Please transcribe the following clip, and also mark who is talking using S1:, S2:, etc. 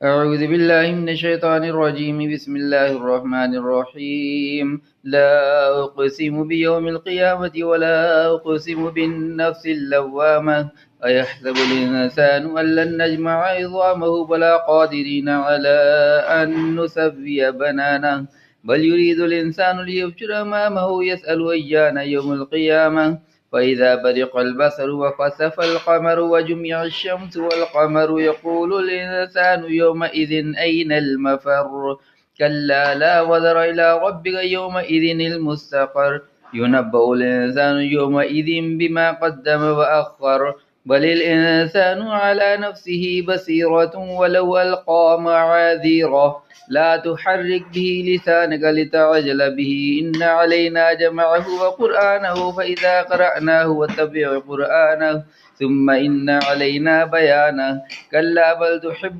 S1: أعوذ بالله من الشيطان الرجيم. بسم الله الرحمن الرحيم. لا أقسم بيوم القيامة ولا أقسم بالنفس اللوامة. أيحسب الإنسان أن لن نجمع عظامه بلى قادرين على أن نسوي بنانه بل يريد الإنسان ليفجر أمامه يسأل أيان يوم القيامة فإذا برق البصر وخسف القمر وجمع الشمس والقمر يقول الإنسان يومئذ أين المفر كلا لا وزر إلى ربك يومئذ المستقر ينبأ الإنسان يومئذ بما قدم وأخر بل الإنسان على نفسه بصيرة ولو ألقى معاذيره لا تحرك به لسانك لتعجل به إن علينا جمعه وقرآنه فإذا قرأناه واتبع قرآنه ثم إن علينا بيانه كلا بل تحب